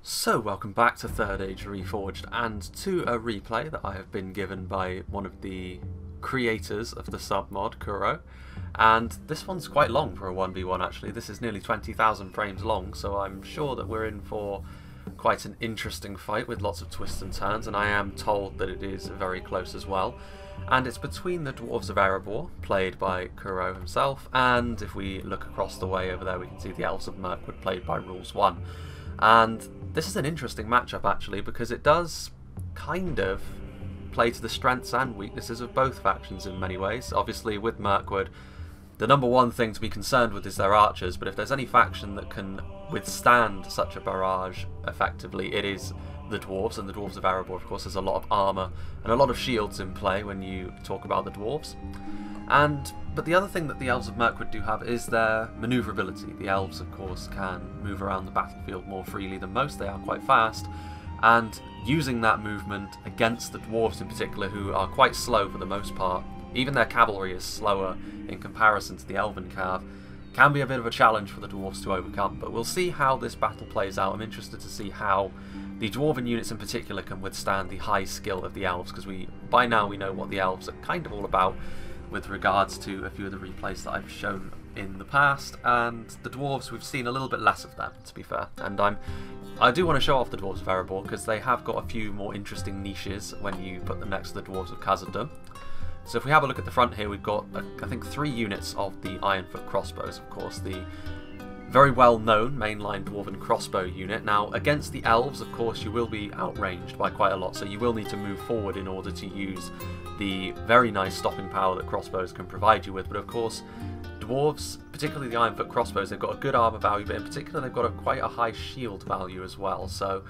So welcome back to Third Age Reforged and to a replay that I have been given by one of the creators of the submod, Kuro. And this one's quite long for a 1v1 actually. This is nearly 20,000 frames long, so I'm sure that we're in for quite an interesting fight with lots of twists and turns, and I am told that it is very close as well. And it's between the Dwarves of Erebor, played by Kuro himself, and if we look across the way over there we can see the Elves of Mirkwood, played by Rules 1. And this is an interesting matchup actually, because it does kind of play to the strengths and weaknesses of both factions in many ways. Obviously with Mirkwood, the number one thing to be concerned with is their archers, but if there's any faction that can withstand such a barrage effectively, it is the Dwarves, and the Dwarves of Erebor, of course, there's a lot of armour and a lot of shields in play when you talk about the Dwarves. But the other thing that the Elves of Mirkwood do have is their manoeuvrability. The Elves, of course, can move around the battlefield more freely than most. They are quite fast, and using that movement against the Dwarves in particular, who are quite slow for the most part, even their cavalry is slower in comparison to the Elven cav, can be a bit of a challenge for the Dwarves to overcome. But we'll see how this battle plays out. I'm interested to see how the Dwarven units in particular can withstand the high skill of the Elves, because by now we know what the Elves are kind of all about with regards to a few of the replays that I've shown in the past, and the Dwarves, we've seen a little bit less of them, to be fair. And I do want to show off the Dwarves of Erebor, because they have got a few more interesting niches when you put them next to the Dwarves of Khazad-dûm. So if we have a look at the front here, we've got, I think, 3 units of the Ironfoot crossbows, of course, the very well-known mainline Dwarven crossbow unit. Now, against the Elves, of course, you will be outranged by quite a lot, so you will need to move forward in order to use the very nice stopping power that crossbows can provide you with. But of course, Dwarves, particularly the Ironfoot crossbows, they've got a good armour value, but in particular they've got quite a high shield value as well. So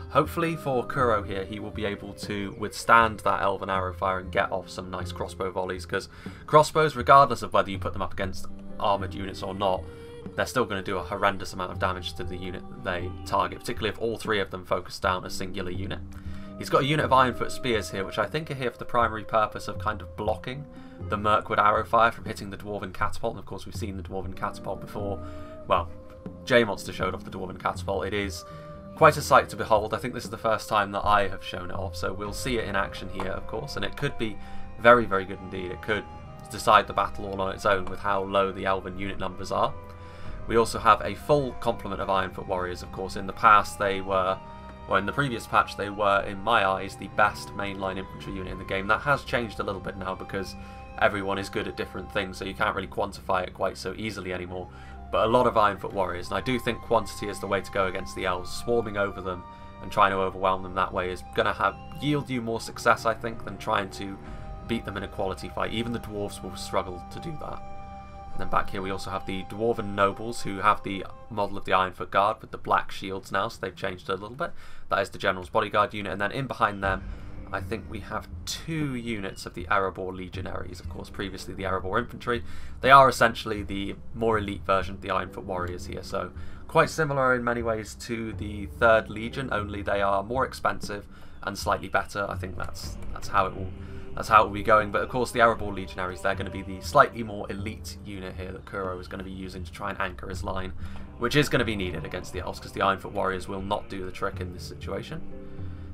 hopefully for Kuro here, he will be able to withstand that Elven arrow fire and get off some nice crossbow volleys, because crossbows, regardless of whether you put them up against armoured units or not, they're still going to do a horrendous amount of damage to the unit that they target, particularly if all 3 of them focus down a singular unit. He's got a unit of Ironfoot spears here, which I think are here for the primary purpose of kind of blocking the Mirkwood arrow fire from hitting the Dwarven catapult. And of course we've seen the Dwarven catapult before. Well, J-Monster showed off the Dwarven catapult. It is quite a sight to behold. I think this is the first time that I have shown it off, so we'll see it in action here, of course, and it could be very, very good indeed. It could decide the battle all on its own with how low the Elven unit numbers are. We also have a full complement of Ironfoot warriors, of course. In the past they were, well, in the previous patch they were, in my eyes, the best mainline infantry unit in the game. That has changed a little bit now because everyone is good at different things, so you can't really quantify it quite so easily anymore. But a lot of Ironfoot warriors, and I do think quantity is the way to go against the Elves. Swarming over them and trying to overwhelm them that way is going to yield you more success, I think, than trying to beat them in a quality fight. Even the Dwarves will struggle to do that. And then back here we also have the Dwarven Nobles, who have the model of the Ironfoot Guard with the black shields now, so they've changed it a little bit. That is the General's Bodyguard unit, and then in behind them I think we have 2 units of the Erebor Legionaries. Of course, previously the Erebor Infantry. They are essentially the more elite version of the Ironfoot Warriors here, so quite similar in many ways to the 3rd Legion, only they are more expensive and slightly better. I think that's how it will be going. But of course the Erebor Legionaries, they're going to be the slightly more elite unit here that Kuro is going to be using to try and anchor his line, which is going to be needed against the Elves, because the Ironfoot Warriors will not do the trick in this situation.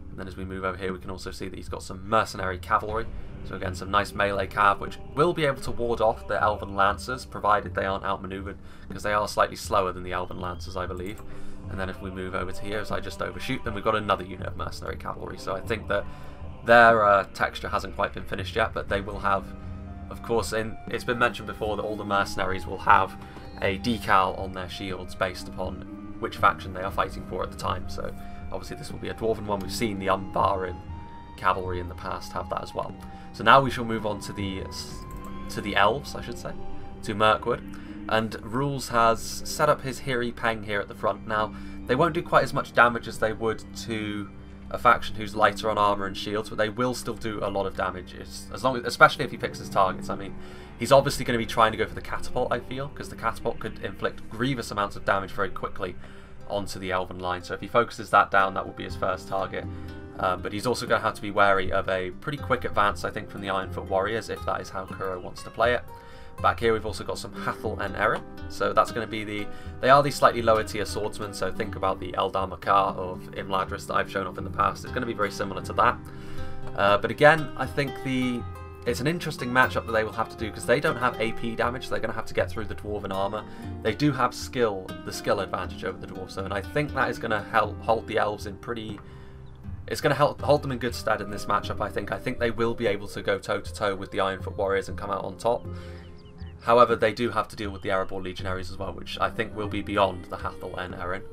And then as we move over here we can also see that he's got some mercenary cavalry, so again some nice melee cav, which will be able to ward off the Elven Lancers, provided they aren't outmaneuvered, because they are slightly slower than the Elven Lancers, I believe. And then if we move over to here, as I just overshoot them, we've got another unit of mercenary cavalry. So I think that their texture hasn't quite been finished yet, but they will have, of course, it's been mentioned before that all the mercenaries will have a decal on their shields based upon which faction they are fighting for at the time. So obviously this will be a Dwarven one. We've seen the Umbaran cavalry in the past have that as well. So now we shall move on to the Elves, I should say, to Mirkwood. And Rules has set up his Hiri Peng here at the front. Now, they won't do quite as much damage as they would to a faction who's lighter on armor and shields, but they will still do a lot of damage, especially if he picks his targets. I mean, he's obviously going to be trying to go for the catapult, I feel, because the catapult could inflict grievous amounts of damage very quickly onto the Elven line. So if he focuses that down, that will be his first target. But he's also going to have to be wary of a pretty quick advance, I think, from the Ironfoot Warriors, if that is how Kuro wants to play it. Back here we've also got some Hathel and Erin, so that's going to be they are the slightly lower tier swordsmen, so think about the Eldar Makar of Imladris that I've shown off in the past. It's going to be very similar to that. But again, I think it's an interesting matchup that they will have to do because they don't have AP damage, so they're going to have to get through the Dwarven armour. They do have the skill advantage over the Dwarves, and I think that is going to help hold the Elves in pretty... It's going to help hold them in good stead in this matchup, I think. I think they will be able to go toe-to-toe with the Ironfoot Warriors and come out on top. However, they do have to deal with the Erebor Legionaries as well, which I think will be beyond the Hathel and Erin.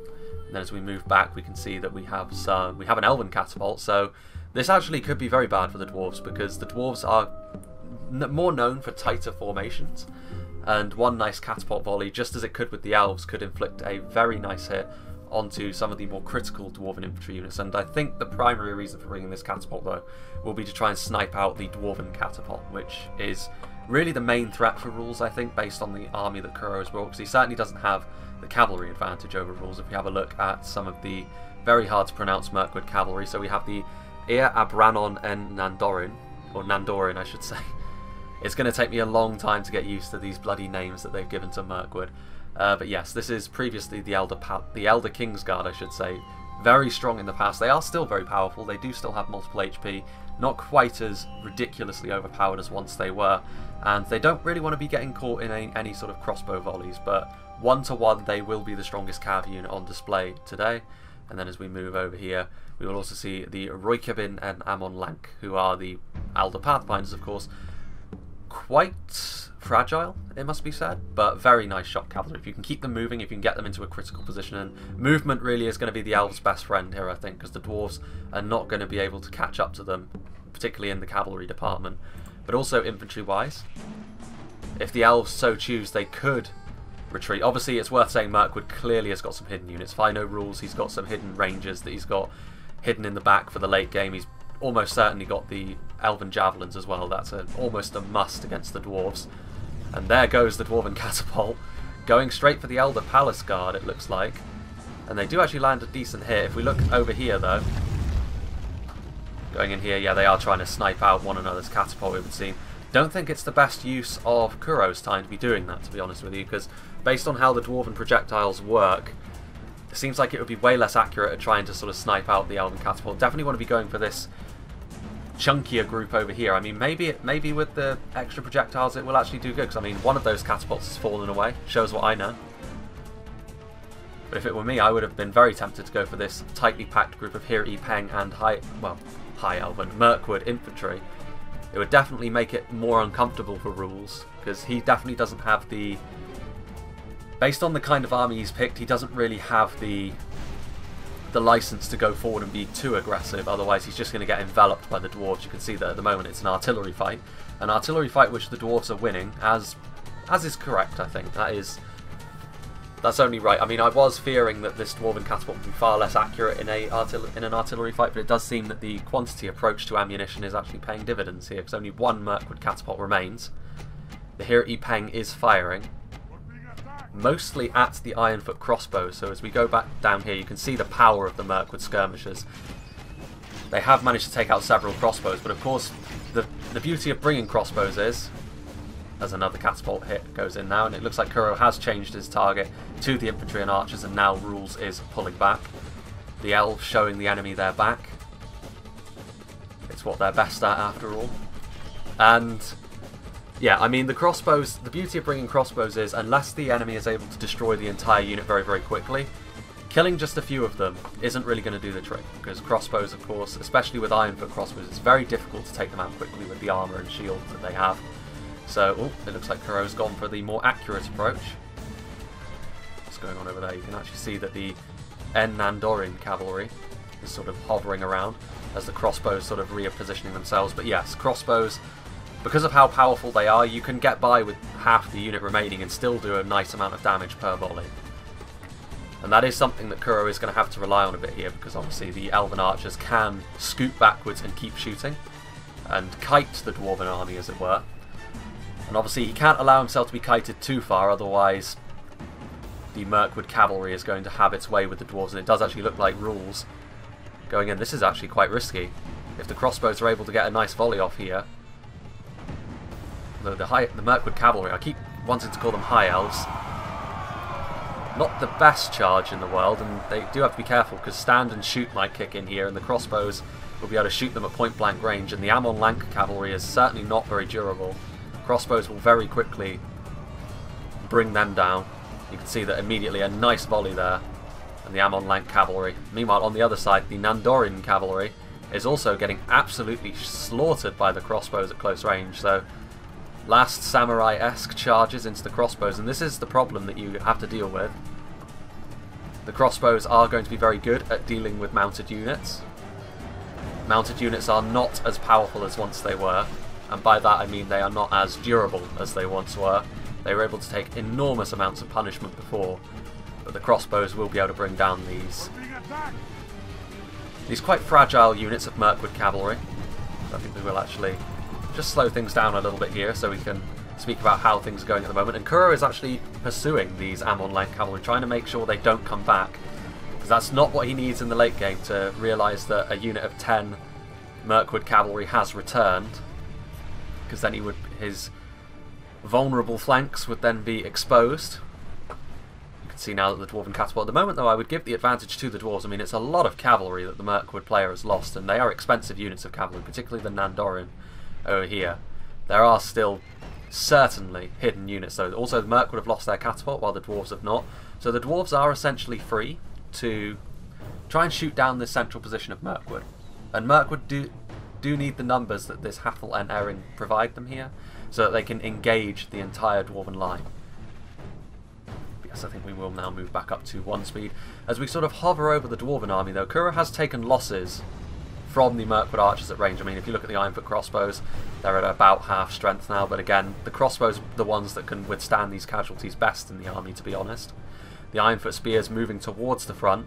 And then as we move back, we can see that we have an Elven Catapult, so this actually could be very bad for the Dwarves, because the Dwarves are more known for tighter formations, and one nice Catapult volley, just as it could with the Elves, could inflict a very nice hit onto some of the more critical Dwarven infantry units. And I think the primary reason for bringing this Catapult, though, will be to try and snipe out the Dwarven Catapult, which is really the main threat for Rules, I think, based on the army that Kuro has brought, because he certainly doesn't have the cavalry advantage over Rules. If we have a look at some of the very hard to pronounce Mirkwood cavalry, so we have the Ir Abranon and Nandorin, or Nandorin I should say. It's going to take me a long time to get used to these bloody names that they've given to Mirkwood. But yes, this is previously the Elder Kingsguard, I should say. Very strong in the past. They are still very powerful. They do still have multiple HP. Not quite as ridiculously overpowered as once they were. And they don't really want to be getting caught in any sort of crossbow volleys. But 1-to-1, they will be the strongest cav unit on display today. And then as we move over here, we will also see the Roykabin and Amon Lank, who are the Elder Pathfinders, of course. Quite fragile, it must be said, but very nice shot cavalry. If you can keep them moving, if you can get them into a critical position, and movement really is going to be the Elves' best friend here, I think, because the Dwarves are not going to be able to catch up to them, particularly in the cavalry department. But also infantry-wise, if the Elves so choose, they could retreat. Obviously, it's worth saying Mirkwood clearly has got some hidden units. If I know Rules, he's got some hidden rangers that he's got hidden in the back for the late game. He's almost certainly got the Elven Javelins as well. That's almost a must against the Dwarves. And there goes the Dwarven Catapult, going straight for the Elder Palace Guard, it looks like. And they do actually land a decent hit. If we look over here, though, going in here, yeah, they are trying to snipe out one another's catapult, it would seem. Don't think it's the best use of Kuro's time to be doing that, to be honest with you, because based on how the Dwarven projectiles work, it seems like it would be way less accurate at trying to sort of snipe out the Elven Catapult. Definitely want to be going for this chunkier group over here. I mean, maybe with the extra projectiles it will actually do good, because I mean, one of those catapults has fallen away. Shows what I know. But if it were me, I would have been very tempted to go for this tightly packed group of Hir Peng and High Elven Mirkwood infantry. It would definitely make it more uncomfortable for Rules, because he definitely doesn't have the... Based on the kind of army he's picked, he doesn't really have the license to go forward and be too aggressive, otherwise he's just going to get enveloped by the Dwarves. You can see that at the moment it's an artillery fight. An artillery fight which the Dwarves are winning, as is correct, I think. That's only right. I mean, I was fearing that this Dwarven Catapult would be far less accurate in an artillery fight, but it does seem that the quantity approach to ammunition is actually paying dividends here, because only one Mirkwood Catapult remains. The Hir Peng is firing, mostly at the Ironfoot crossbows. So as we go back down here, you can see the power of the Mirkwood skirmishers. They have managed to take out several crossbows, but of course the beauty of bringing crossbows is, as another catapult hit goes in now, and it looks like Kuro has changed his target to the infantry and archers, and now Rules is pulling back. The elves showing the enemy their back. It's what they're best at, after all. And yeah, I mean, the crossbows, the beauty of bringing crossbows is, unless the enemy is able to destroy the entire unit very, very quickly, killing just a few of them isn't really going to do the trick, because crossbows, of course, especially with Ironfoot crossbows, it's very difficult to take them out quickly with the armour and shields that they have. So, it looks like Kuro's gone for the more accurate approach. What's going on over there? You can actually see that the En Nandorin cavalry is sort of hovering around as the crossbows sort of repositioning themselves. But yes, crossbows, because of how powerful they are, you can get by with half the unit remaining and still do a nice amount of damage per volley. And that is something that Kuro is going to have to rely on a bit here, because obviously the Elven archers can scoot backwards and keep shooting, and kite the Dwarven army, as it were. And obviously he can't allow himself to be kited too far, otherwise the Mirkwood cavalry is going to have its way with the Dwarves, and it does actually look like Rules going in. This is actually quite risky. If the crossbows are able to get a nice volley off here, the Mirkwood Cavalry, I keep wanting to call them High Elves. Not the best charge in the world, and they do have to be careful because stand and shoot might kick in here, and the crossbows will be able to shoot them at point blank range, and the Amon Lank Cavalry is certainly not very durable. Crossbows will very quickly bring them down. You can see that immediately a nice volley there, and the Amon Lank Cavalry. Meanwhile, on the other side, the Nandorin Cavalry is also getting absolutely slaughtered by the crossbows at close range, so last samurai-esque charges into the crossbows, and this is the problem that you have to deal with. The crossbows are going to be very good at dealing with mounted units. Mounted units are not as powerful as once they were, and by that I mean they are not as durable as they once were. They were able to take enormous amounts of punishment before, but the crossbows will be able to bring down these quite fragile units of Mirkwood Cavalry. I think we will actually just slow things down a little bit here so we can speak about how things are going at the moment. And Kuro is actually pursuing these Amon Lank Cavalry, trying to make sure they don't come back, because that's not what he needs in the late game, to realise that a unit of 10 Mirkwood Cavalry has returned, because then his vulnerable flanks would then be exposed. You can see now that the Dwarven Catapult, at the moment though, I would give the advantage to the Dwarves. I mean, it's a lot of cavalry that the Mirkwood player has lost, and they are expensive units of cavalry, particularly the Nandorin over here. There are still certainly hidden units though. Also, the Mirkwood have lost their catapult while the Dwarves have not. So the Dwarves are essentially free to try and shoot down this central position of Mirkwood. And Mirkwood do need the numbers that this Hathel and Erin provide them here, so that they can engage the entire Dwarven line. But yes, I think we will now move back up to 1 speed. As we sort of hover over the Dwarven army though, Kuro has taken losses from the Mirkwood archers at range. I mean, if you look at the Ironfoot crossbows, they're at about half strength now, but again, the crossbows are the ones that can withstand these casualties best in the army, to be honest. The Ironfoot spears moving towards the front,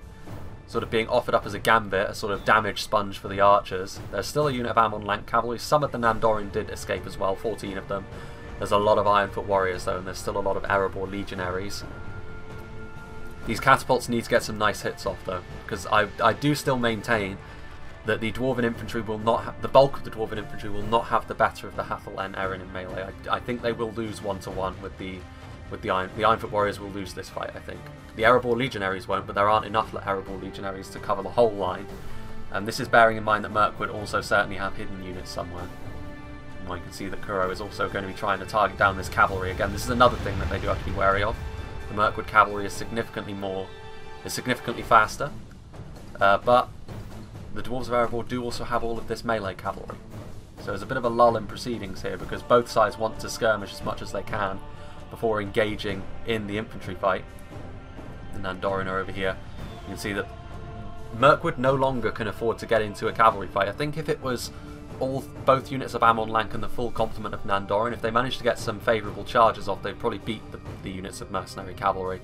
sort of being offered up as a gambit, a sort of damage sponge for the archers. There's still a unit of Amon Lank Cavalry. Some of the Nandorin did escape as well, 14 of them. There's a lot of Ironfoot warriors though, and there's still a lot of Erebor legionaries. These catapults need to get some nice hits off though, because I do still maintain that the Dwarven infantry will not have, the bulk of the Dwarven infantry will not have the better of the Hathel and Erin in melee. I think they will lose 1-to-1 with the Ironfoot warriors will lose this fight, I think. The Erebor legionaries won't, but there aren't enough Erebor legionaries to cover the whole line. And this is bearing in mind that Mirkwood also certainly have hidden units somewhere. And you can see that Kuro is also going to be trying to target down this cavalry again. This is another thing that they do have to be wary of. The Mirkwood cavalry is significantly faster, but the Dwarves of Erebor do also have all of this melee cavalry. So there's a bit of a lull in proceedings here, because both sides want to skirmish as much as they can before engaging in the infantry fight. The Nandorin are over here. You can see that Mirkwood no longer can afford to get into a cavalry fight. I think if it was both units of Amon Lank and the full complement of Nandorin, if they managed to get some favourable charges off, they'd probably beat the units of mercenary cavalry.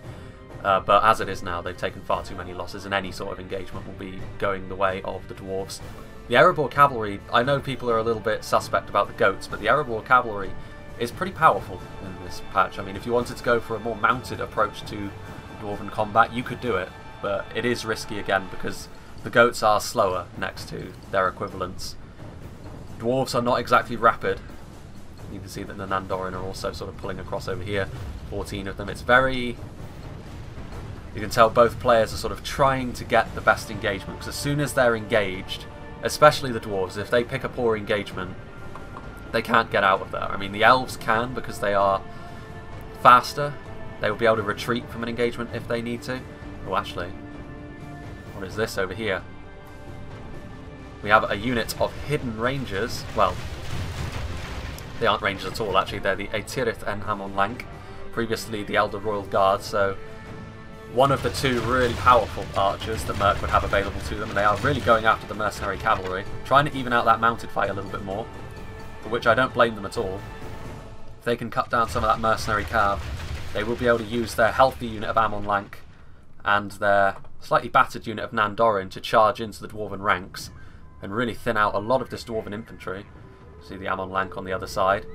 But as it is now, they've taken far too many losses, and any sort of engagement will be going the way of the Dwarves. The Erebor cavalry, I know people are a little bit suspect about the goats, but the Erebor cavalry is pretty powerful in this patch. I mean, if you wanted to go for a more mounted approach to Dwarven combat, you could do it, but it is risky again because the goats are slower next to their equivalents. Dwarves are not exactly rapid. You can see that the Nandorin are also sort of pulling across over here, 14 of them. It's very... You can tell both players are sort of trying to get the best engagement, because as soon as they're engaged, especially the Dwarves, if they pick a poor engagement, they can't get out of there. I mean, the Elves can, because they are faster. They will be able to retreat from an engagement if they need to. Oh, actually, what is this over here? We have a unit of hidden rangers. Well, they aren't rangers at all, actually. They're the Aetirith and Amon Lank, previously the Elder Royal Guard, so one of the two really powerful archers that Mirk would have available to them, and they are really going after the mercenary cavalry, trying to even out that mounted fight a little bit more, for which I don't blame them at all. If they can cut down some of that mercenary cav, they will be able to use their healthy unit of Amon Lank and their slightly battered unit of Nandorin to charge into the Dwarven ranks and really thin out a lot of this Dwarven infantry. See the Amon Lank on the other side.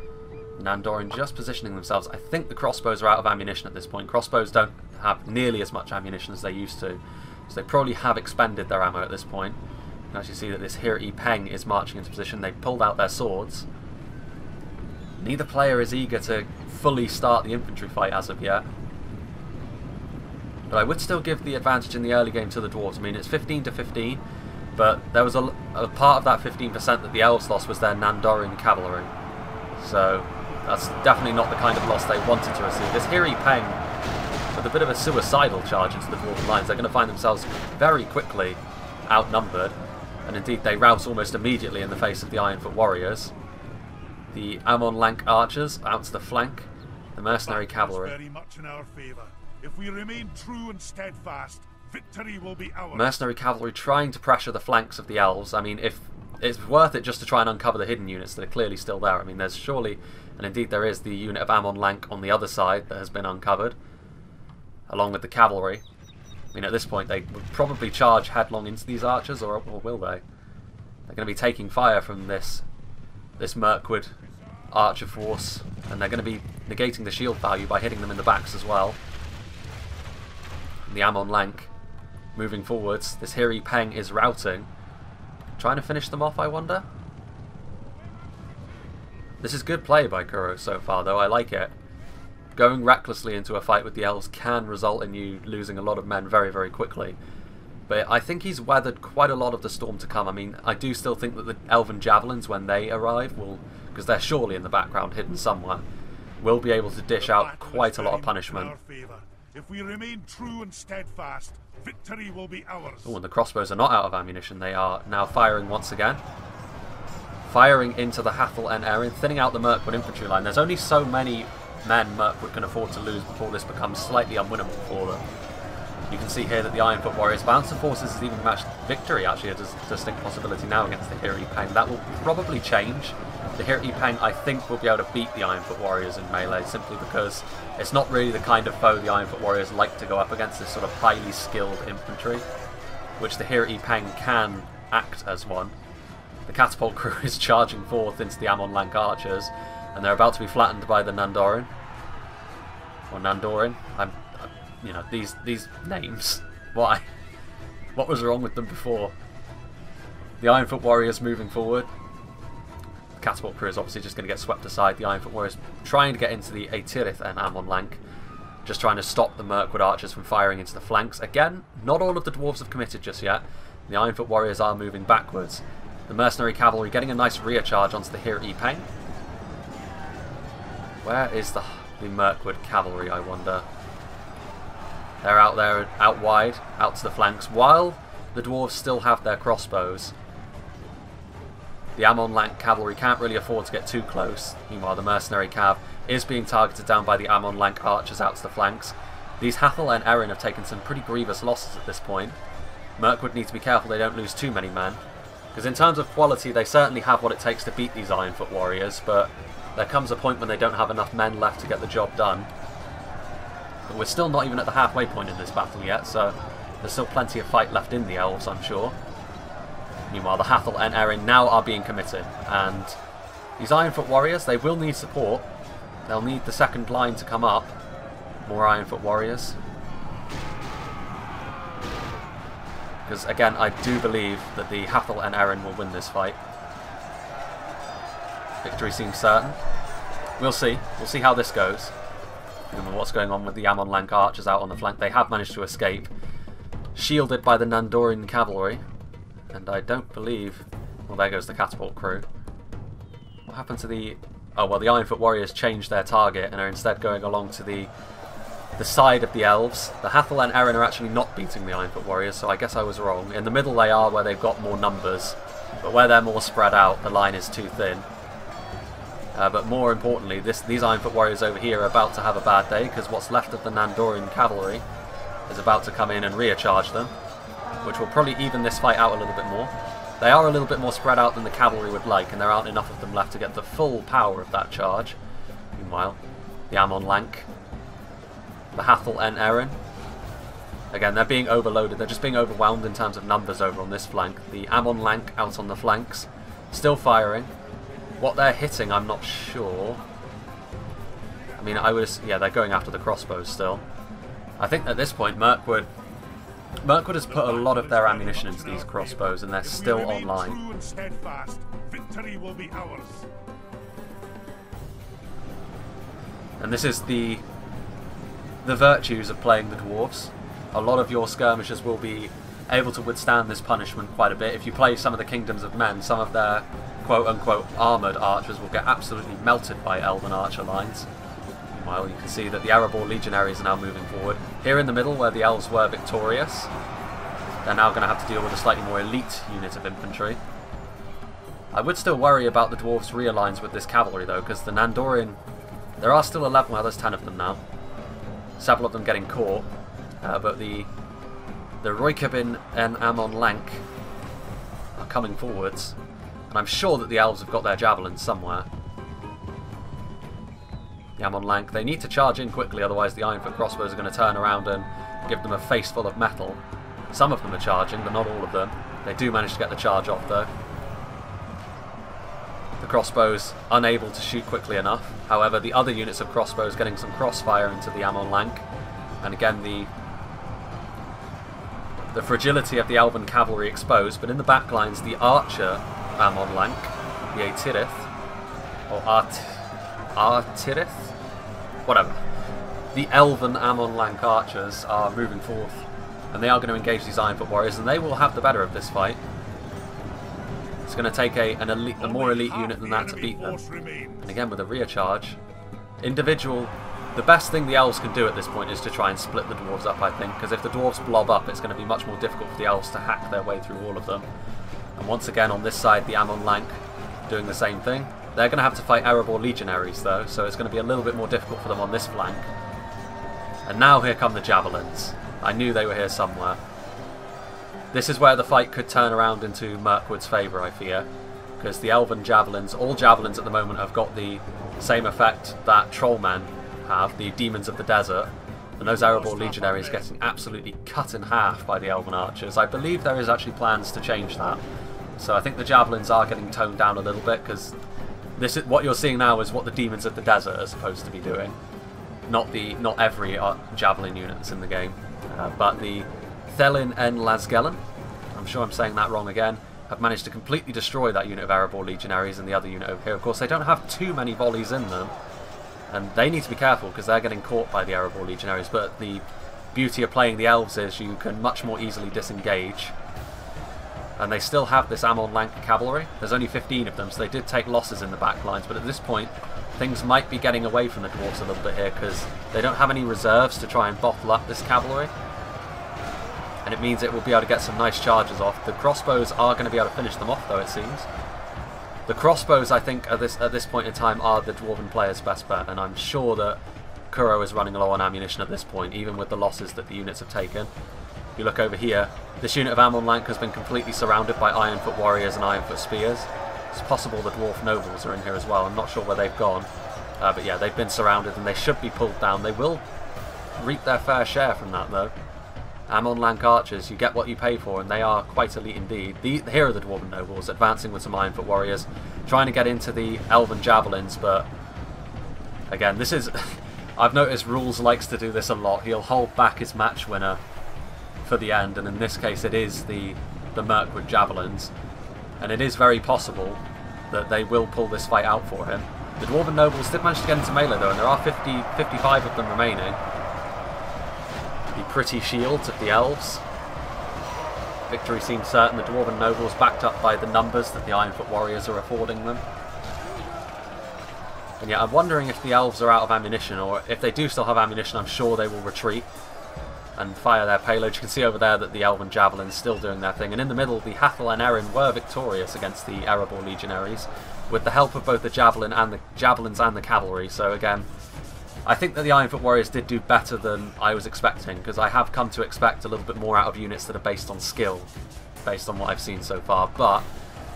Nandorin just positioning themselves. I think the crossbows are out of ammunition at this point. Crossbows don't have nearly as much ammunition as they used to, so they probably have expended their ammo at this point. You can actually see that this Hiri Peng is marching into position. They've pulled out their swords. Neither player is eager to fully start the infantry fight as of yet. But I would still give the advantage in the early game to the dwarves. I mean, it's 15 to 15, but there was a part of that 15% that the elves lost was their Nandoran cavalry. So that's definitely not the kind of loss they wanted to receive. This Hiri Peng, with a bit of a suicidal charge into the dwarven lines, they're going to find themselves very quickly outnumbered, and indeed they rout almost immediately in the face of the Ironfoot warriors. The Amon-Lank archers out to the flank, the mercenary cavalry. Very much in our favor. If we remain true and steadfast, victory will be ours. Mercenary cavalry trying to pressure the flanks of the elves. I mean, if it's worth it just to try and uncover the hidden units that are clearly still there. I mean, there's surely, and indeed there is, the unit of Amon-Lank on the other side that has been uncovered, along with the cavalry. I mean, at this point they would probably charge headlong into these archers, or will they? They're going to be taking fire from this Mirkwood archer force, and they're going to be negating the shield value by hitting them in the backs as well. The Amon-Lank moving forwards. This Hiri Peng is routing. Trying to finish them off, I wonder? This is good play by Kuro so far, though. I like it. Going recklessly into a fight with the elves can result in you losing a lot of men very, very quickly. But I think he's weathered quite a lot of the storm to come. I mean, I do still think that the elven javelins, when they arrive, will, because they're surely in the background hidden somewhere, will be able to dish out quite a lot of punishment. If we remain true and steadfast, victory will be ours. Oh, and the crossbows are not out of ammunition. They are now firing once again. Firing into the Hathel and Erin, thinning out the Mirkwood infantry line. There's only so many men Mirkwood can afford to lose before this becomes slightly unwinnable for them. You can see here that the Ironfoot Warriors' balance of forces has even matched victory, actually, a distinct possibility now against the Hiri Peng. That will probably change. The Hiri Peng, I think, will be able to beat the Ironfoot Warriors in melee, simply because it's not really the kind of foe the Ironfoot Warriors like to go up against, this sort of highly skilled infantry, which the Hiri Peng can act as one. The catapult crew is charging forth into the Amon-Lank archers, and they're about to be flattened by the Nandoran. Or Nandoran. You know, these names. Why? What was wrong with them before? The Ironfoot Warriors moving forward. The catapult crew is obviously just going to get swept aside. The Ironfoot Warriors trying to get into the Aetirith and Amon-Lank, just trying to stop the Mirkwood archers from firing into the flanks. Again, not all of the dwarves have committed just yet. The Ironfoot Warriors are moving backwards. The mercenary cavalry getting a nice rear charge onto the Hiri Peng. Where is the Mirkwood cavalry, I wonder? They're out there, out wide, out to the flanks, while the dwarves still have their crossbows. The Amon-Lank cavalry can't really afford to get too close. Meanwhile, the mercenary cav is being targeted down by the Amon-Lank archers out to the flanks. These Hathel and Erin have taken some pretty grievous losses at this point. Mirkwood need to be careful they don't lose too many men, because in terms of quality they certainly have what it takes to beat these Ironfoot warriors, but there comes a point when they don't have enough men left to get the job done. But we're still not even at the halfway point in this battle yet, so there's still plenty of fight left in the elves, I'm sure. Meanwhile, the Hathel and Erin now are being committed, and these Ironfoot warriors, they will need support. They'll need the second line to come up. More Ironfoot warriors. Because again, I do believe that the Hathel and Erin will win this fight. Victory seems certain. We'll see. We'll see how this goes. Given what's going on with the Amon-Lank archers out on the flank, they have managed to escape, shielded by the Nandoran cavalry. And I don't believe... Well, there goes the catapult crew. What happened to the... Oh, well, the Ironfoot warriors changed their target and are instead going along to the side of the elves. The Hathel and Erin are actually not beating the Ironfoot warriors, so I guess I was wrong. In the middle they are, where they've got more numbers, but where they're more spread out, the line is too thin. But more importantly, these Ironfoot warriors over here are about to have a bad day, because what's left of the Nandoran cavalry is about to come in and rear-charge them, which will probably even this fight out a little bit more. They are a little bit more spread out than the cavalry would like, and there aren't enough of them left to get the full power of that charge. Meanwhile, the Amon-Lank, the Hathel and Erin, again, they're being overloaded. They're just being overwhelmed in terms of numbers over on this flank. The Amon-Lank out on the flanks, still firing. What they're hitting, I'm not sure. I mean, yeah, they're going after the crossbows still. I think at this point, Mirkwood has put a lot of their ammunition into these crossbows, and they're still online. True and steadfast, victory will be ours. And this is the virtues of playing the dwarves. A lot of your skirmishers will be able to withstand this punishment quite a bit. If you play some of the Kingdoms of Men, some of their quote-unquote armoured archers will get absolutely melted by elven archer lines. Meanwhile, you can see that the Erebor legionaries are now moving forward. Here in the middle, where the elves were victorious, they're now going to have to deal with a slightly more elite unit of infantry. I would still worry about the dwarves' rear lines with this cavalry though, because the Nandorian, there are still 11, well there's 10 of them now. Several of them getting caught, but the Roykabin and Amon Lank are coming forwards, and I'm sure that the elves have got their javelins somewhere. The Amon Lank, they need to charge in quickly, otherwise the Ironfoot crossbows are going to turn around and give them a face full of metal. Some of them are charging, but not all of them. They do manage to get the charge off though. The crossbows unable to shoot quickly enough. However, the other units of crossbows getting some crossfire into the Amon Lank, and again the fragility of the elven cavalry exposed, but in the backlines the archer Amon Lank, the Atirith, or Artirith? Whatever. The elven Amon Lank archers are moving forth, and they are going to engage these Ironfoot warriors, and they will have the better of this fight. It's going to take a more elite unit than that to beat them. And again with a rear charge. The best thing the elves can do at this point is to try and split the dwarves up, I think, because if the dwarves blob up, it's going to be much more difficult for the elves to hack their way through all of them. And once again, on this side, the Amon Lank doing the same thing. They're going to have to fight Erebor legionaries, though, so it's going to be a little bit more difficult for them on this flank. And now here come the javelins. I knew they were here somewhere. This is where the fight could turn around into Mirkwood's favour, I fear, because the elven javelins, all javelins at the moment, have got the same effect that trollmen have, the demons of the desert, and those Erebor legionaries getting absolutely cut in half by the elven archers. I believe there is actually plans to change that, so I think the javelins are getting toned down a little bit, because this is what you're seeing now is what the demons of the desert are supposed to be doing, not every javelin unit that's in the game, but the Thelin en Lasgellen, I'm sure I'm saying that wrong again, have managed to completely destroy that unit of Erebor legionaries and the other unit over here. Of course, they don't have too many volleys in them, and they need to be careful because they're getting caught by the Erebor legionaries, but the beauty of playing the elves is you can much more easily disengage. And they still have this Amon Lank cavalry. There's only 15 of them, so they did take losses in the back lines, but at this point things might be getting away from the dwarves a little bit here because they don't have any reserves to try and bottle up this cavalry. And it means it will be able to get some nice charges off. The crossbows are going to be able to finish them off though, it seems. The crossbows, I think, at this point in time are the Dwarven player's best bet, and I'm sure that Kuro is running low on ammunition at this point, even with the losses that the units have taken. If you look over here, this unit of Amon Lank has been completely surrounded by Ironfoot warriors and Ironfoot spears. It's possible the Dwarf nobles are in here as well. I'm not sure where they've gone, but yeah, they've been surrounded and they should be pulled down. They will reap their fair share from that though. Amon Lank archers, you get what you pay for, and they are quite elite indeed. Here are the Dwarven nobles, advancing with some Ironfoot warriors, trying to get into the Elven javelins, but again, this is... I've noticed Rules likes to do this a lot. He'll hold back his match winner for the end, and in this case it is the Mirkwood javelins, and it is very possible that they will pull this fight out for him. The Dwarven nobles did manage to get into melee though, and there are 55 of them remaining. The pretty shields of the elves. Victory seems certain. The Dwarven nobles backed up by the numbers that the Ironfoot warriors are affording them. And yeah, I'm wondering if the elves are out of ammunition, or if they do still have ammunition, I'm sure they will retreat and fire their payload. You can see over there that the Elven javelins still doing their thing, and in the middle the Hathel and Erin were victorious against the Erebor legionaries with the help of both the javelins and the cavalry. So again, I think that the Ironfoot warriors did do better than I was expecting, because I have come to expect a little bit more out of units that are based on skill, based on what I've seen so far, but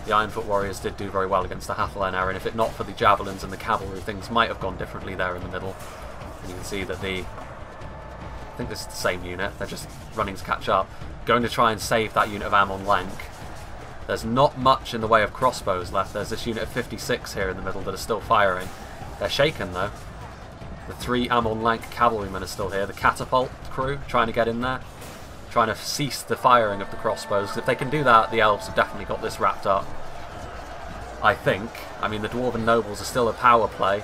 the Ironfoot warriors did do very well against the Hathel and Erin. If it not for the javelins and the cavalry, things might have gone differently there in the middle. And you can see that I think this is the same unit, they're just running to catch up, going to try and save that unit of Amon Lank. There's not much in the way of crossbows left. There's this unit of 56 here in the middle that are still firing. They're shaken though. The 3 Amon Lank cavalrymen are still here. The catapult crew trying to get in there, trying to cease the firing of the crossbows. 'Cause if they can do that, the elves have definitely got this wrapped up, I think. I mean, the Dwarven nobles are still a power play,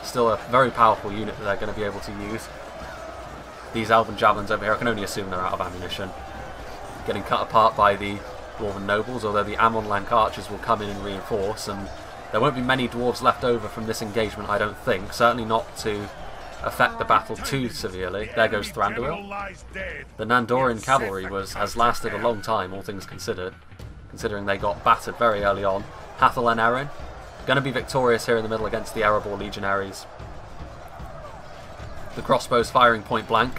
Still a very powerful unit that they're going to be able to use. These Elven Javelins over here, I can only assume they're out of ammunition. Getting cut apart by the Dwarven Nobles, although the Amon-Lank Archers will come in and reinforce, and there won't be many Dwarves left over from this engagement, I don't think. Certainly not to affect the battle too severely. There goes Thranduil. The Nandorian cavalry has lasted a long time, all things considered, considering they got battered very early on. Hathel and Erin going to be victorious here in the middle against the Erebor legionaries. The crossbows firing point blank.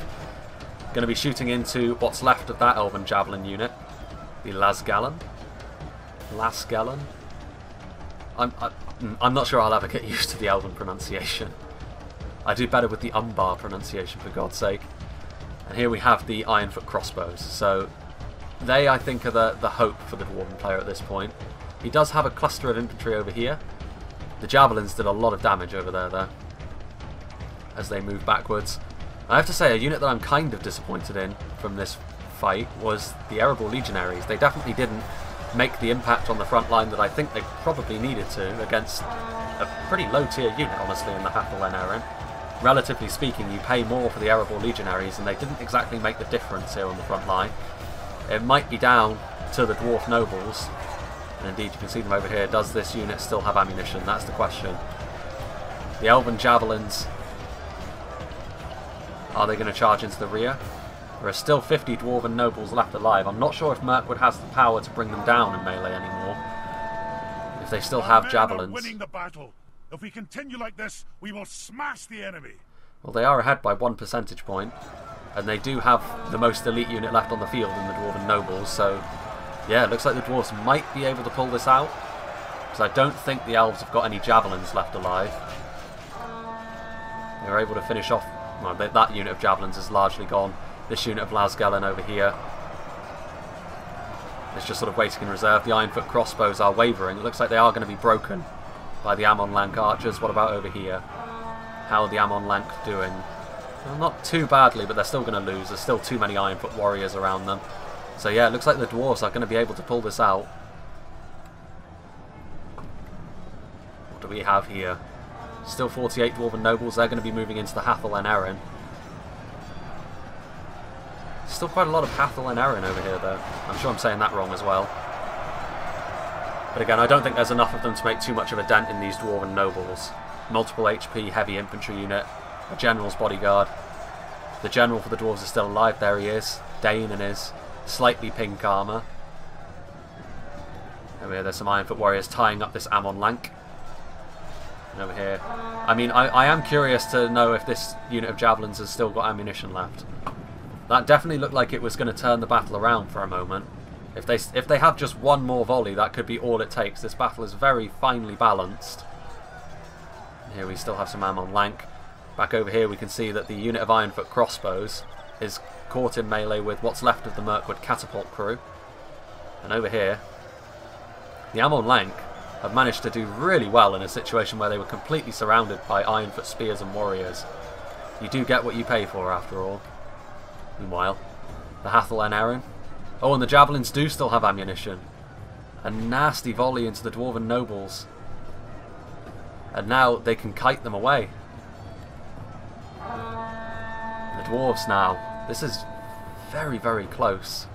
Going to be shooting into what's left of that Elven Javelin unit. The Lasgallen. I'm not sure I'll ever get used to the Elven pronunciation. I do better with the Umbar pronunciation, for God's sake. And here we have the Ironfoot crossbows. So they, I think, are the hope for the Dwarven player at this point. He does have a cluster of infantry over here. The Javelins did a lot of damage over there, though, as they move backwards. I have to say, a unit that I'm kind of disappointed in from this fight was the Erebor Legionaries. They definitely didn't make the impact on the front line that I think they probably needed to against a pretty low tier unit, honestly, in the Hathel and Erin. Relatively speaking, you pay more for the Erebor Legionaries, and they didn't exactly make the difference here on the front line. It might be down to the Dwarf Nobles, and indeed you can see them over here. Does this unit still have ammunition? That's the question. The Elven Javelins, are they going to charge into the rear? There are still 50 Dwarven Nobles left alive. I'm not sure if Mirkwood has the power to bring them down in melee anymore, if they still have Javelins. Winning the battle. If we continue like this, we will smash the enemy. Well, they are ahead by 1 percentage point, and they do have the most elite unit left on the field in the Dwarven Nobles, so yeah, it looks like the Dwarves might be able to pull this out, because I don't think the Elves have got any Javelins left alive. They're able to finish off, well, that unit of Javelins is largely gone. This unit of Lasgallen over here is just sort of waiting in reserve. The Ironfoot crossbows are wavering. It looks like they are going to be broken by the Amon-Lank Archers. What about over here? How are the Amon-Lank doing? Well, not too badly, but they're still going to lose. There's still too many Ironfoot warriors around them. So yeah, it looks like the Dwarves are going to be able to pull this out. What do we have here? Still 48 Dwarven Nobles. They're going to be moving into the Hathel and Erin. Still quite a lot of Hathel and Erin over here, though. I'm sure I'm saying that wrong as well. But again, I don't think there's enough of them to make too much of a dent in these Dwarven Nobles. Multiple HP, heavy infantry unit, a General's bodyguard. The General for the Dwarves is still alive. There he is. Dane in his slightly pink armour. Over here, there's some Ironfoot warriors tying up this Amon-Lank. And over here, I mean, I am curious to know if this unit of Javelins has still got ammunition left. That definitely looked like it was going to turn the battle around for a moment. If they have just one more volley, that could be all it takes. This battle is very finely balanced. Here we still have some Amon-Lank. Back over here we can see that the unit of Ironfoot crossbows is caught in melee with what's left of the Mirkwood catapult crew. And over here, the Amon-Lank have managed to do really well in a situation where they were completely surrounded by Ironfoot spears and warriors. You do get what you pay for, after all. Meanwhile, the Hathel and Erin. Oh, and the Javelins do still have ammunition. A nasty volley into the Dwarven Nobles. And now they can kite them away. The Dwarves now. This is very, very close.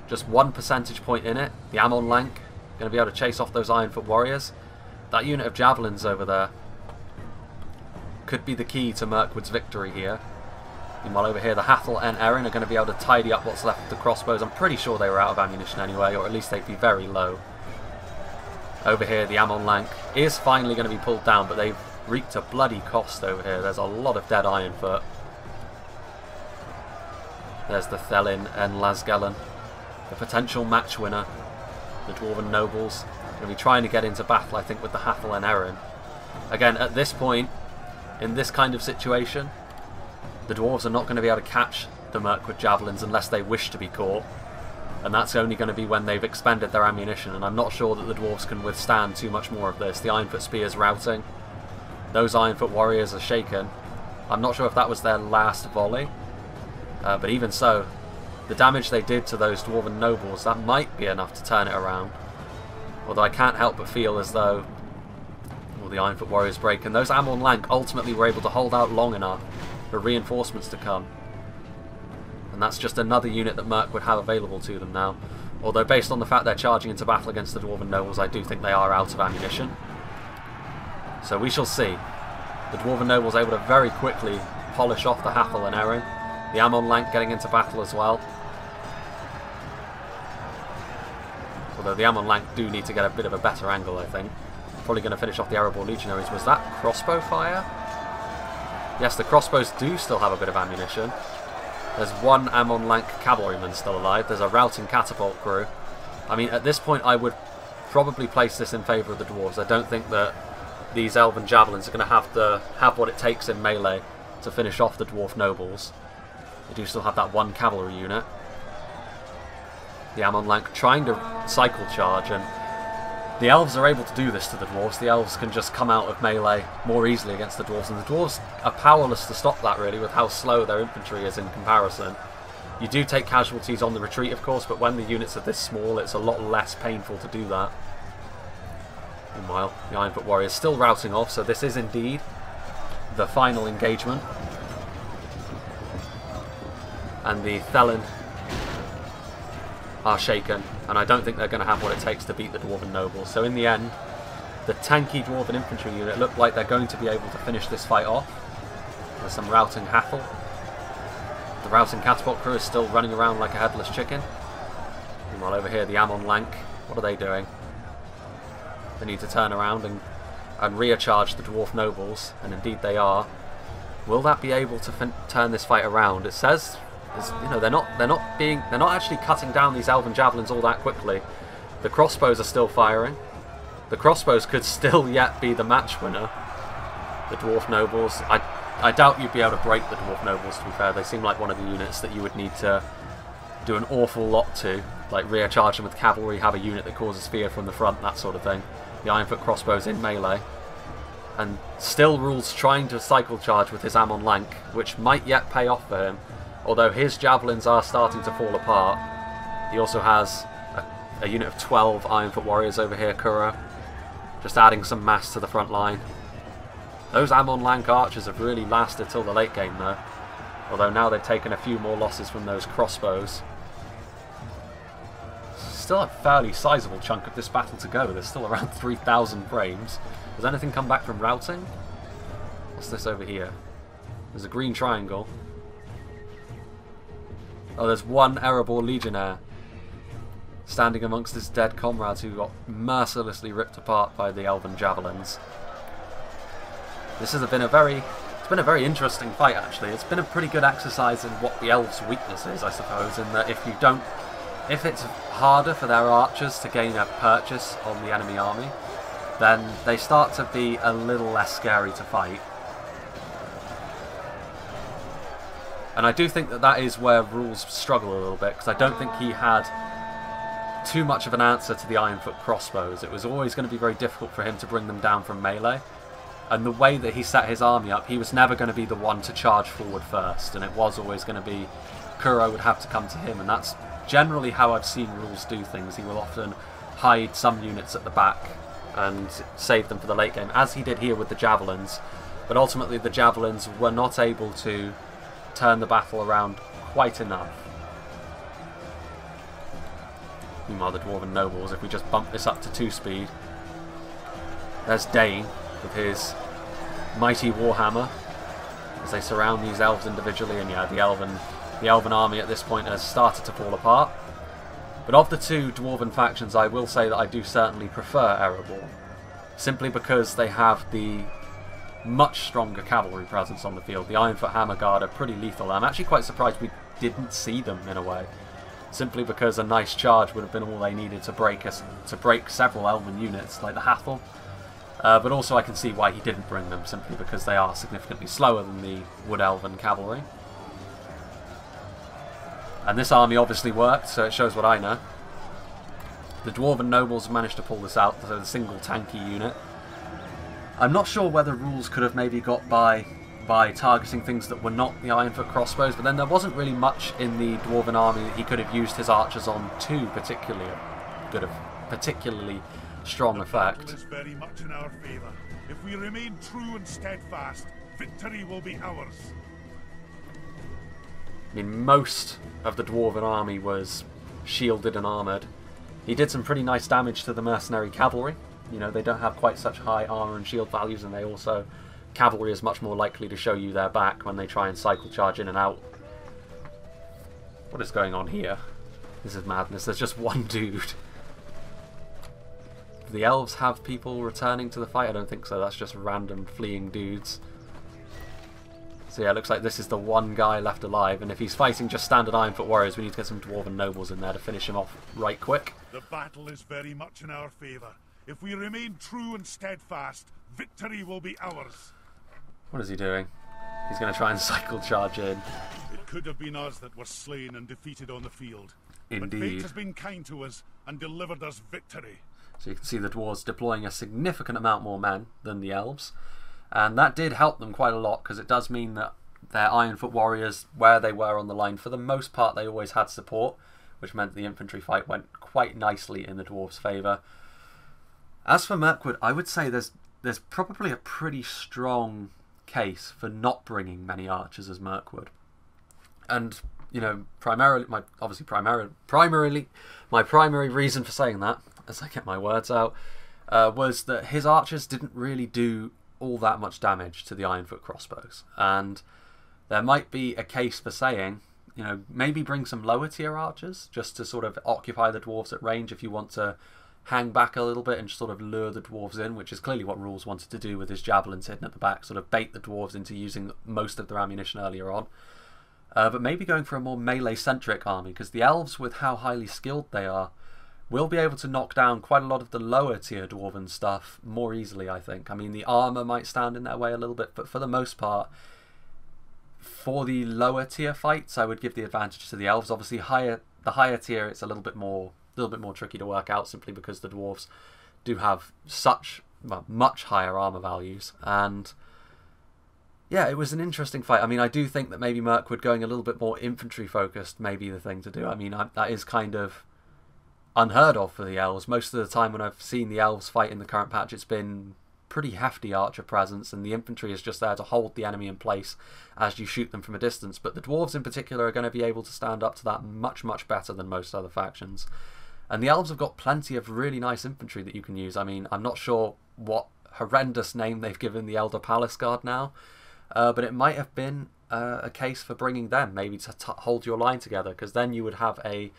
Just 1 percentage point in it. The Amon-Lank going to be able to chase off those Ironfoot warriors. That unit of Javelins over there could be the key to Mirkwood's victory here. Meanwhile over here the Hathel and Erin are going to be able to tidy up what's left of the crossbows. I'm pretty sure they were out of ammunition anyway, or at least they'd be very low. Over here the Amon-Lank is finally going to be pulled down, but they've wreaked a bloody cost over here. There's a lot of dead Ironfoot. There's the Thelin and Lasgallen, the potential match winner. The Dwarven Nobles going to be trying to get into battle, I think, with the Hathel and Erin. Again, at this point, in this kind of situation, the Dwarves are not going to be able to catch the Mirkwood Javelins unless they wish to be caught. And that's only going to be when they've expended their ammunition, and I'm not sure that the Dwarves can withstand too much more of this. The Ironfoot spears routing. Those Ironfoot warriors are shaken. I'm not sure if that was their last volley. But even so, the damage they did to those Dwarven Nobles, that might be enough to turn it around. Although I can't help but feel as though the Ironfoot warriors break, and those Amon Lank ultimately were able to hold out long enough for reinforcements to come. And that's just another unit that Merc would have available to them now. Although based on the fact they're charging into battle against the Dwarven Nobles, I do think they are out of ammunition. So we shall see. The Dwarven Nobles able to very quickly polish off the Hathel and Erin. The Amon Lank getting into battle as well. Although the Amon Lank do need to get a bit of a better angle, I think. Probably going to finish off the Erebor Legionaries. Was that crossbow fire? Yes, the crossbows do still have a bit of ammunition. There's one Amon Lank cavalryman still alive. There's a routing catapult crew. I mean, at this point I would probably place this in favour of the dwarves. I don't think that these elven javelins are going to have what it takes in melee to finish off the dwarf nobles. They do still have that one cavalry unit. The Amon Lank trying to cycle charge, and the elves are able to do this to the dwarves. The elves can just come out of melee more easily against the dwarves, and the dwarves are powerless to stop that really with how slow their infantry is in comparison. You do take casualties on the retreat of course, but when the units are this small it's a lot less painful to do that. Meanwhile, the Ironfoot warriors still routing off, so this is indeed the final engagement. And the Thelin are shaken, and I don't think they're going to have what it takes to beat the Dwarven Nobles. So in the end, the tanky Dwarven infantry unit look like they're going to be able to finish this fight off. There's some routing Hathel. The routing catapult crew is still running around like a headless chicken. Meanwhile over here, the Amon Lank, what are they doing? They need to turn around and recharge the Dwarf Nobles, and indeed they are. Will that be able to turn this fight around? It says, you know, they're not actually cutting down these elven javelins all that quickly. The crossbows are still firing. The crossbows could still yet be the match winner. The Dwarf Nobles, I doubt you'd be able to break the Dwarf Nobles, to be fair. They seem like one of the units that you would need to do an awful lot to, like rear charge them with cavalry, have a unit that causes fear from the front, that sort of thing. The Ironfoot crossbows in melee. And still Rule's trying to cycle charge with his Amon Lank, which might yet pay off for him. Although his javelins are starting to fall apart. He also has a unit of 12 Ironfoot warriors over here, Kuro. Just adding some mass to the front line. Those Amon Lank archers have really lasted till the late game though. Although now they've taken a few more losses from those crossbows. Still a fairly sizable chunk of this battle to go. There's still around 3,000 frames. Has anything come back from routing? What's this over here? There's a green triangle. Oh, there's one Erebor Legionnaire standing amongst his dead comrades who got mercilessly ripped apart by the elven javelins. This has been a very interesting fight actually. It's been a pretty good exercise in what the elves' weakness is, I suppose, in that if it's harder for their archers to gain a purchase on the enemy army, then they start to be a little less scary to fight. And I do think that is where Rules struggle a little bit, because I don't think he had too much of an answer to the Ironfoot crossbows. It was always going to be very difficult for him to bring them down from melee. And the way that he set his army up, he was never going to be the one to charge forward first, and it was always going to be Kuro would have to come to him, and that's generally how I've seen Rules do things. He will often hide some units at the back and save them for the late game, as he did here with the javelins. But ultimately the javelins were not able to turn the battle around quite enough. Meanwhile the Dwarven Nobles, if we just bump this up to 2 speed, there's Dane with his mighty warhammer as they surround these elves individually, and yeah, the elven army at this point has started to fall apart. But of the two dwarven factions, I will say that I do certainly prefer Erebor, simply because they have the much stronger cavalry presence on the field. The Ironfoot Hammer Guard are pretty lethal. I'm actually quite surprised we didn't see them in a way, simply because a nice charge would have been all they needed to break several elven units like the Hathel. But also I can see why he didn't bring them, simply because they are significantly slower than the Wood Elven cavalry. And this army obviously worked, so it shows what I know. The Dwarven Nobles managed to pull this out, so a single tanky unit. I'm not sure whether Rules could have maybe got by targeting things that were not the Ironfoot crossbows, but then there wasn't really much in the Dwarven army that he could have used his archers on to particularly strong effect. Is very much in our favour. If we remain true and steadfast, victory will be ours. I mean, most of the Dwarven army was shielded and armoured. He did some pretty nice damage to the mercenary cavalry. You know, they don't have quite such high armour and shield values, and they also... Cavalry is much more likely to show you their back when they try and cycle charge in and out. What is going on here? This is madness. There's just one dude. Do the elves have people returning to the fight? I don't think so. That's just random fleeing dudes. So yeah, it looks like this is the one guy left alive, and if he's fighting just standard Ironfoot warriors, we need to get some Dwarven nobles in there to finish him off right quick. The battle is very much in our favour. If we remain true and steadfast, victory will be ours. What is he doing? He's going to try and cycle charge in. It could have been us that were slain and defeated on the field. Indeed. But fate has been kind to us and delivered us victory. So you can see the dwarves deploying a significant amount more men than the elves. And that did help them quite a lot, because it does mean that their Ironfoot warriors, where they were on the line, for the most part they always had support, which meant the infantry fight went quite nicely in the dwarves' favour. As for Mirkwood, I would say there's probably a pretty strong case for not bringing many archers as Mirkwood. And, you know, primarily my primary reason for saying that, as I get my words out, was that his archers didn't really do all that much damage to the Ironfoot crossbows. And there might be a case for saying, you know, maybe bring some lower tier archers just to sort of occupy the dwarves at range if you want to hang back a little bit and sort of lure the dwarves in, which is clearly what Rules wanted to do with his javelins hidden at the back, sort of bait the dwarves into using most of their ammunition earlier on. But maybe going for a more melee-centric army, because the elves, with how highly skilled they are, will be able to knock down quite a lot of the lower tier dwarven stuff more easily, I think. I mean, the armour might stand in their way a little bit, but for the most part, for the lower tier fights, I would give the advantage to the elves. Obviously, the higher tier, it's a little bit more tricky to work out, simply because the dwarves do have much higher armor values. And yeah, it was an interesting fight. I mean, I do think that maybe Mirkwood going a little bit more infantry focused may be the thing to do. I mean, that is kind of unheard of for the elves. Most of the time when I've seen the elves fight in the current patch, it's been pretty hefty archer presence, and the infantry is just there to hold the enemy in place as you shoot them from a distance. But the dwarves in particular are going to be able to stand up to that much better than most other factions. And the elves have got plenty of really nice infantry that you can use. I mean, I'm not sure what horrendous name they've given the Elder Palace Guard now, but it might have been a case for bringing them, maybe to hold your line together, because then you would have a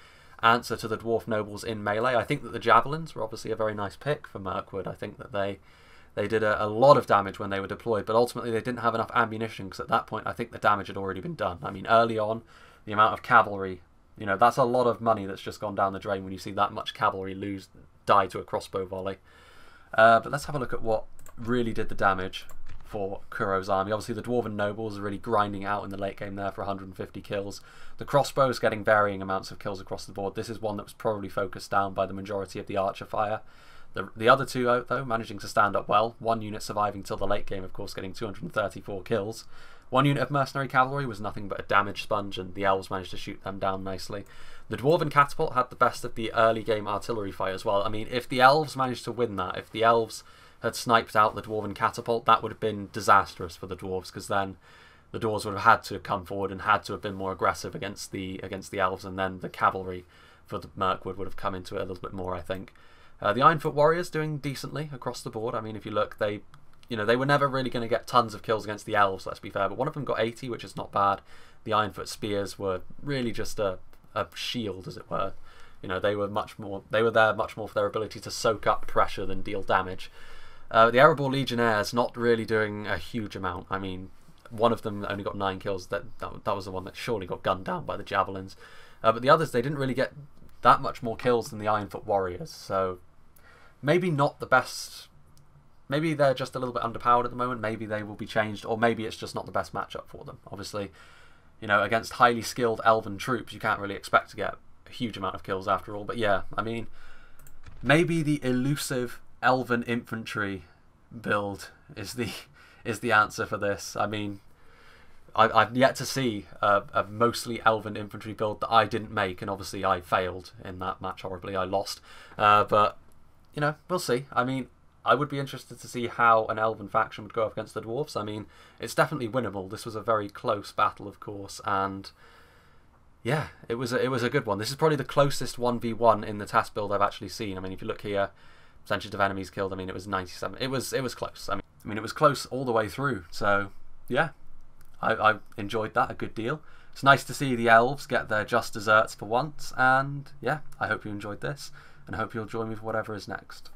answer to the dwarf nobles in melee. I think that the javelins were obviously a very nice pick for Mirkwood. I think that they did a lot of damage when they were deployed, but ultimately they didn't have enough ammunition, because at that point I think the damage had already been done. I mean, early on, the amount of cavalry, you know, that's a lot of money that's just gone down the drain when you see that much cavalry die to a crossbow volley. But let's have a look at what really did the damage for Kuro's army. Obviously the dwarven nobles are really grinding out in the late game there for 150 kills. The crossbows getting varying amounts of kills across the board. This is one that was probably focused down by the majority of the archer fire. The other two, though, managing to stand up well. One unit surviving till the late game, of course, getting 234 kills. One unit of mercenary cavalry was nothing but a damage sponge, and the elves managed to shoot them down nicely. The dwarven catapult had the best of the early game artillery fight as well. I mean, if the elves managed to win that, if the elves had sniped out the dwarven catapult, that would have been disastrous for the dwarves, because then the dwarves would have had to come forward and had to have been more aggressive against the elves, and then the cavalry for the Mirkwood would have come into it a little bit more, I think. The Ironfoot warriors doing decently across the board. I mean, if you look, they were never really going to get tons of kills against the elves, let's be fair, but one of them got 80, which is not bad. The Ironfoot spears were really just a shield, as it were. You know, they were there much more for their ability to soak up pressure than deal damage. The Erebor Legionnaires not really doing a huge amount. I mean, one of them only got 9 kills. That was the one that surely got gunned down by the javelins. But the others, they didn't really get that much more kills than the Ironfoot warriors. So maybe not the best. Maybe they're just a little bit underpowered at the moment. Maybe they will be changed, or maybe it's just not the best matchup for them. Obviously, you know, against highly skilled elven troops, you can't really expect to get a huge amount of kills after all. But yeah, I mean, maybe the elusive elven infantry build is the answer for this. I mean, I've yet to see a mostly elven infantry build that I didn't make, and obviously I failed in that match horribly. I lost, but you know, we'll see. I mean, I would be interested to see how an elven faction would go up against the dwarves. I mean, it's definitely winnable. This was a very close battle, of course, and yeah, it was a good one. This is probably the closest 1v1 in the task build I've actually seen. I mean, if you look here, percentage of enemies killed, I mean, it was 97. It was close. I mean, it was close all the way through. So yeah, I enjoyed that a good deal. It's nice to see the elves get their just desserts for once, and yeah, I hope you enjoyed this, and I hope you'll join me for whatever is next.